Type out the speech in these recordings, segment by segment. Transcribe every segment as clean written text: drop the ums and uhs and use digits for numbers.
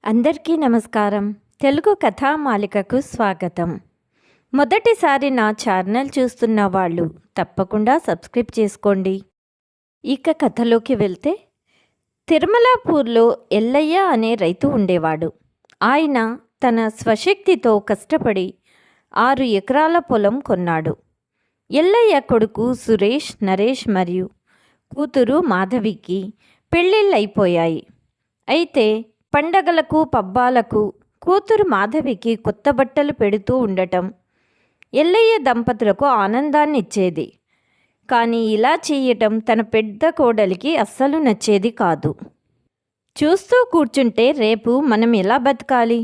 అందరికీ నమస్కారం. తెలుగు కథామాలికకు స్వాగతం. మొదటిసారి నా ఛానల్ చూస్తున్న వాళ్ళు తప్పకుండా సబ్స్క్రైబ్ చేసుకోండి. ఇక కథలోకి వెళ్తే, తిరుమలాపూర్లో ఎల్లయ్య అనే రైతు ఉండేవాడు. ఆయన తన స్వశక్తితో కష్టపడి 6 ఎకరాల పొలం కొన్నాడు. ఎల్లయ్య కొడుకు సురేష్, నరేష్ మరియు కూతురు మాధవికి పెళ్ళిళ్ళైపోయాయి. అయితే పండగలకు పబ్బాలకు కూతురు మాధవికి కొత్త బట్టలు పెడుతూ ఉండటం ఎల్లయ్య దంపతులకు ఆనందాన్ని ఇచ్చేది. కానీ ఇలా చేయటం తన పెద్ద కోడలికి అస్సలు నచ్చేది కాదు. చూస్తూ కూర్చుంటే రేపు మనం ఎలా బతకాలి?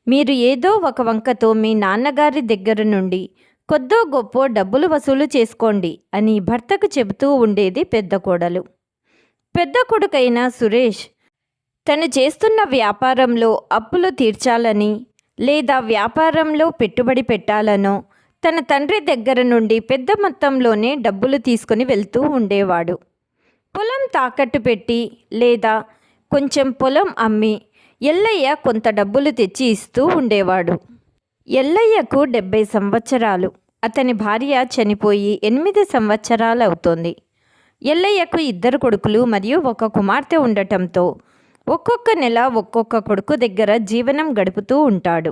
మీరు ఏదో ఒక వంకతో మీ నాన్నగారి దగ్గర నుండి కొద్దో గొప్పో డబ్బులు వసూలు చేసుకోండి అని భర్తకు చెబుతూ ఉండేది పెద్ద కోడలు. పెద్ద కొడుకైన సురేష్ తను చేస్తున్న వ్యాపారంలో అప్పులు తీర్చాలని లేదా వ్యాపారంలో పెట్టుబడి పెట్టాలనో తన తండ్రి దగ్గర నుండి పెద్ద మొత్తంలోనే డబ్బులు తీసుకుని వెళ్తూ ఉండేవాడు. పొలం తాకట్టు పెట్టి లేదా కొంచెం పొలం అమ్మి ఎల్లయ్య కొంత డబ్బులు తెచ్చి ఇస్తూ ఉండేవాడు. ఎల్లయ్యకు 70 సంవత్సరాలు. అతని భార్య చనిపోయి 8 సంవత్సరాలు అవుతోంది. ఎల్లయ్యకు 2 కొడుకులు మరియు 1 కుమార్తె ఉండటంతో ఒక్కొక్క నెల ఒక్కొక్క కొడుకు దగ్గర జీవనం గడుపుతూ ఉంటాడు.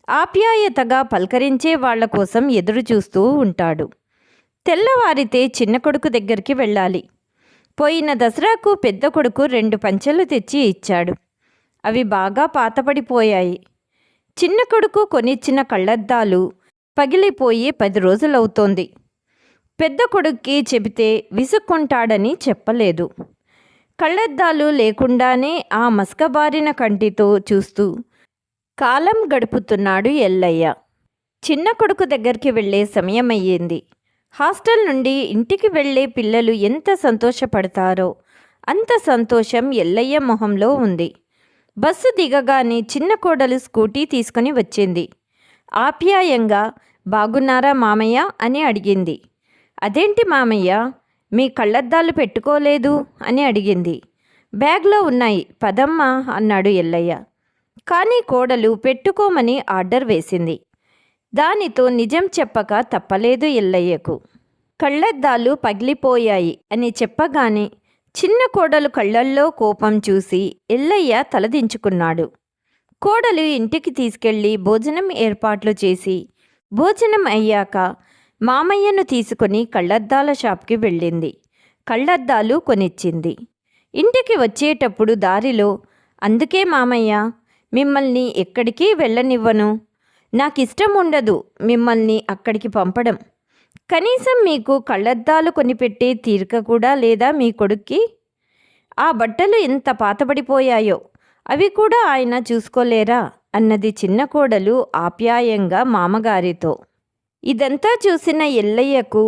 ఆప్యాయతగా పలకరించే వాళ్ల కోసం ఎదురు చూస్తూ ఉంటాడు. తెల్లవారితే చిన్న కొడుకు దగ్గరికి వెళ్ళాలి. పోయిన దసరాకు పెద్ద కొడుకు 2 పంచెలు తెచ్చి ఇచ్చాడు. అవి బాగా పాతపడిపోయాయి. చిన్న కొడుకు కొనిచ్చిన కళ్ళద్దాలు పగిలిపోయి 10 రోజులవుతోంది. పెద్ద కొడుక్కి చెబితే విసుక్కుంటాడని చెప్పలేదు. కళ్ళద్దాలు లేకుండానే ఆ మసకబారిన కంటితో చూస్తూ కాలం గడుపుతున్నాడు ఎల్లయ్య. చిన్న కొడుకు దగ్గరికి వెళ్ళే సమయం అయ్యింది. హాస్టల్ నుండి ఇంటికి వెళ్ళే పిల్లలు ఎంత సంతోషపడతారో అంత సంతోషం ఎల్లయ్య మొహంలో ఉంది. బస్సు దిగగానే చిన్న కోడలు స్కూటీ తీసుకుని వచ్చింది. ఆప్యాయంగా బాగున్నారా మామయ్య అని అడిగింది. అదేంటి మామయ్య, మీ కళ్ళద్దాలు పెట్టుకోలేదు అని అడిగింది. బ్యాగ్లో ఉన్నాయి పదమ్మా అన్నాడు ఎల్లయ్య. కానీ కోడలు పెట్టుకోమని ఆర్డర్ వేసింది. దానితో నిజం చెప్పక తప్పలేదు ఎల్లయ్యకు. కళ్ళద్దాలు పగిలిపోయాయి అని చెప్పగానే చిన్న కోడలు కళ్ళల్లో కోపం చూసి ఎల్లయ్య తలదించుకున్నాడు. కోడలు ఇంటికి తీసుకెళ్ళి భోజనం ఏర్పాట్లు చేసి భోజనం అయ్యాక మామయ్యను తీసుకొని కళ్ళద్దాల షాప్కి వెళ్ళింది. కళ్ళద్దాలు కొనిచ్చింది. ఇంటికి వచ్చేటప్పుడు దారిలో, అందుకే మామయ్య మిమ్మల్ని ఎక్కడికి వెళ్ళనివ్వను. నాకిష్టం ఉండదు మిమ్మల్ని అక్కడికి పంపడం. కనీసం మీకు కళ్ళద్దాలు కొనిపెట్టే తీరిక కూడా లేదా మీ కొడుక్కి? ఆ బట్టలు ఎంత పాతబడిపోయాయో, అవి కూడా ఆయన చూసుకోలేరా అన్నది చిన్న కోడలు ఆప్యాయంగా మామగారితో. ఇదంతా చూసిన ఎల్లయ్యకు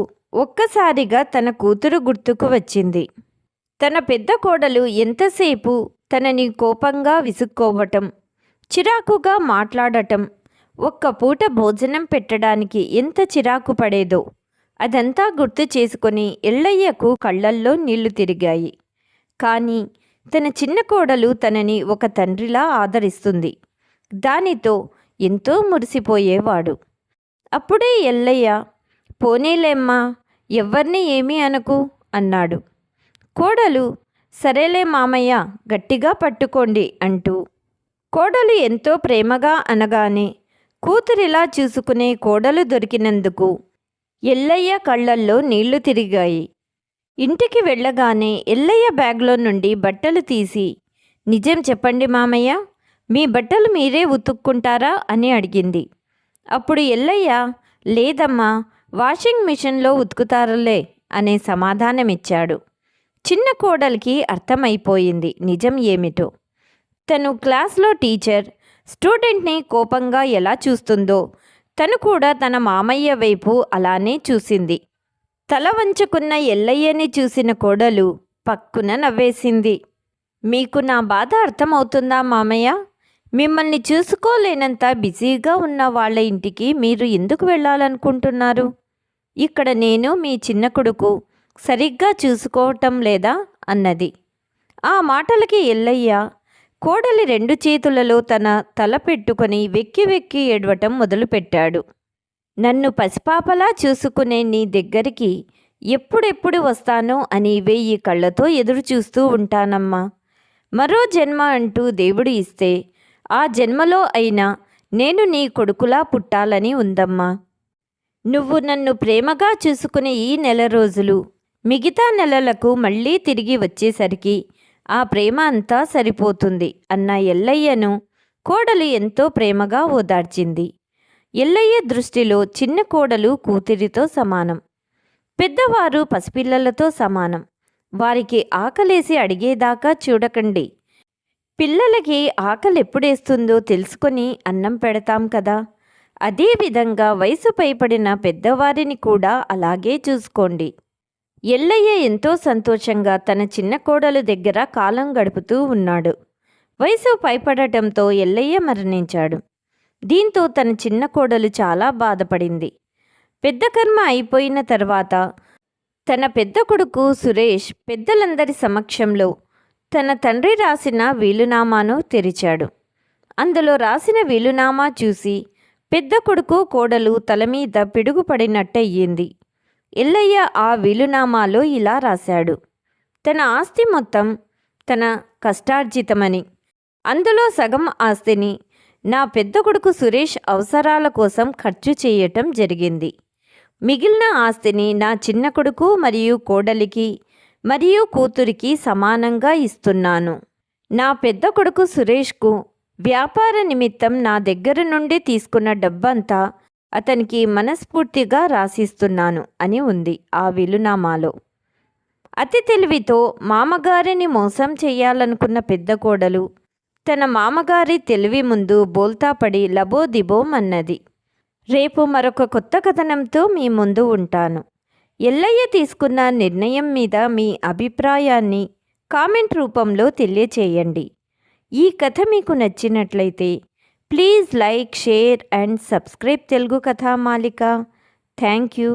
ఒక్కసారిగా తన కూతురు గుర్తుకు వచ్చింది. తన పెద్ద కోడలు ఎంతసేపు తనని కోపంగా విసుక్కోవటం, చిరాకుగా మాట్లాడటం, ఒక్క పూట భోజనం పెట్టడానికి ఎంత చిరాకు పడేదో అదంతా గుర్తు చేసుకొని ఎల్లయ్యకు కళ్ళల్లో నీళ్లు తిరిగాయి. కానీ తన చిన్న కోడలు తనని ఒక తండ్రిలా ఆదరిస్తుంది. దానితో ఎంతో మురిసిపోయేవాడు. అప్పుడే ఎల్లయ్య, పోనీలేమ్మా, ఎవ్వర్ని ఏమీ అనకు అన్నాడు. కోడలు, సరేలే మామయ్య, గట్టిగా పట్టుకోండి అంటూ కోడలు ఎంతో ప్రేమగా అనగానే కూతురిలా చూసుకునే కోడలు దొరికినందుకు ఎల్లయ్య కళ్ళల్లో నీళ్లు తిరిగాయి. ఇంటికి వెళ్ళగానే ఎల్లయ్య బ్యాగ్లో నుండి బట్టలు తీసి, నిజం చెప్పండి మామయ్య, మీ బట్టలు మీరే ఉతుక్కుంటారా అని అడిగింది. అప్పుడు ఎల్లయ్య, లేదమ్మా, వాషింగ్ మిషన్లో ఉతుకుతారులే అనే సమాధానమిచ్చాడు. చిన్న కోడలికి అర్థమైపోయింది నిజం ఏమిటో. తను క్లాస్లో టీచర్ స్టూడెంట్ని కోపంగా ఎలా చూస్తుందో తను కూడా తన మామయ్య వైపు అలానే చూసింది. తల వంచుకున్న ఎల్లయ్యని చూసిన కోడలు పక్కున నవ్వేసింది. మీకు నా బాధ అర్థమవుతుందా మామయ్య? మిమ్మల్ని చూసుకోలేనంత బిజీగా ఉన్న వాళ్ళ ఇంటికి మీరు ఎందుకు వెళ్ళాలనుకుంటున్నారు? ఇక్కడ నేను మీ చిన్న కొడుకు సరిగ్గా చూసుకోవటం లేదా అన్నది. ఆ మాటలకి ఎల్లయ్య కోడలి 2 చేతులలో తన తల పెట్టుకొని వెక్కి వెక్కి ఏడవటం మొదలుపెట్టాడు. నన్ను పసిపాపలా చూసుకునే నీ దగ్గరికి ఎప్పుడెప్పుడు వస్తానో అని 1000 కళ్ళతో ఎదురుచూస్తూ ఉంటానమ్మా. మరో జన్మ అంటూ దేవుడు ఇస్తే ఆ జన్మలో అయినా నేను నీ కొడుకులా పుట్టాలని ఉందమ్మా. నువ్వు నన్ను ప్రేమగా చూసుకునే ఈ నెల రోజులు మిగతా నెలలకు మళ్ళీ తిరిగి వచ్చేసరికి ఆ ప్రేమ అంతా సరిపోతుంది అన్న ఎల్లయ్యను కోడలు ఎంతో ప్రేమగా ఓదార్చింది. ఎల్లయ్య దృష్టిలో చిన్న కోడలు కూతురితో సమానం, పెద్దవారు పసిపిల్లలతో సమానం. వారికి ఆకలేసి అడిగేదాకా చూడకండి. పిల్లలకి ఆకలి ఎప్పుడేస్తుందో తెలుసుకొని అన్నం పెడతాం కదా, అదేవిధంగా వయసు పైపడిన పెద్దవారిని కూడా అలాగే చూసుకోండి. ఎల్లయ్య ఎంతో సంతోషంగా తన చిన్న కోడలు దగ్గర కాలం గడుపుతూ ఉన్నాడు. వయసు పైపడటంతో ఎల్లయ్య మరణించాడు. దీంతో తన చిన్న కోడలు చాలా బాధపడింది. పెద్ద కర్మ అయిపోయిన తర్వాత తన పెద్ద కొడుకు సురేష్ పెద్దలందరి సమక్షంలో తన తండ్రి రాసిన వీలునామాను తెరిచాడు. అందులో రాసిన వీలునామా చూసి పెద్ద కొడుకు కోడలు తల మీద పిడుగుపడినట్టయింది. ఎల్లయ్య ఆ వీలునామాలో ఇలా రాశాడు: తన ఆస్తి మొత్తం తన కష్టార్జితమని, అందులో సగం ఆస్తిని నా పెద్ద కొడుకు సురేష్ అవసరాల కోసం ఖర్చు చేయటం జరిగింది. మిగిలిన ఆస్తిని నా చిన్న కొడుకు మరియు కోడలికి మరియు కూతురికి సమానంగా ఇస్తున్నాను. నా పెద్ద కొడుకు సురేష్కు వ్యాపార నిమిత్తం నా దగ్గర నుండి తీసుకున్న డబ్బంతా అతనికి మనస్ఫూర్తిగా రాసిస్తున్నాను అని ఉంది ఆ వీలునామాలో. అతి తెలివితో మామగారిని మోసం చేయాలనుకున్న పెద్ద కోడలు తన మామగారి తెలివి ముందు బోల్తాపడి లబోదిబోమన్నది. రేపు మరొక కొత్త కథనంతో మీ ముందు ఉంటాను. ఎల్లయ్య తీసుకున్న నిర్ణయం మీద మీ అభిప్రాయాన్ని కామెంట్ రూపంలో తెలియచేయండి. ఈ కథ మీకు నచ్చినట్లయితే please like, share and subscribe Telugu Kathamalika. Thank you.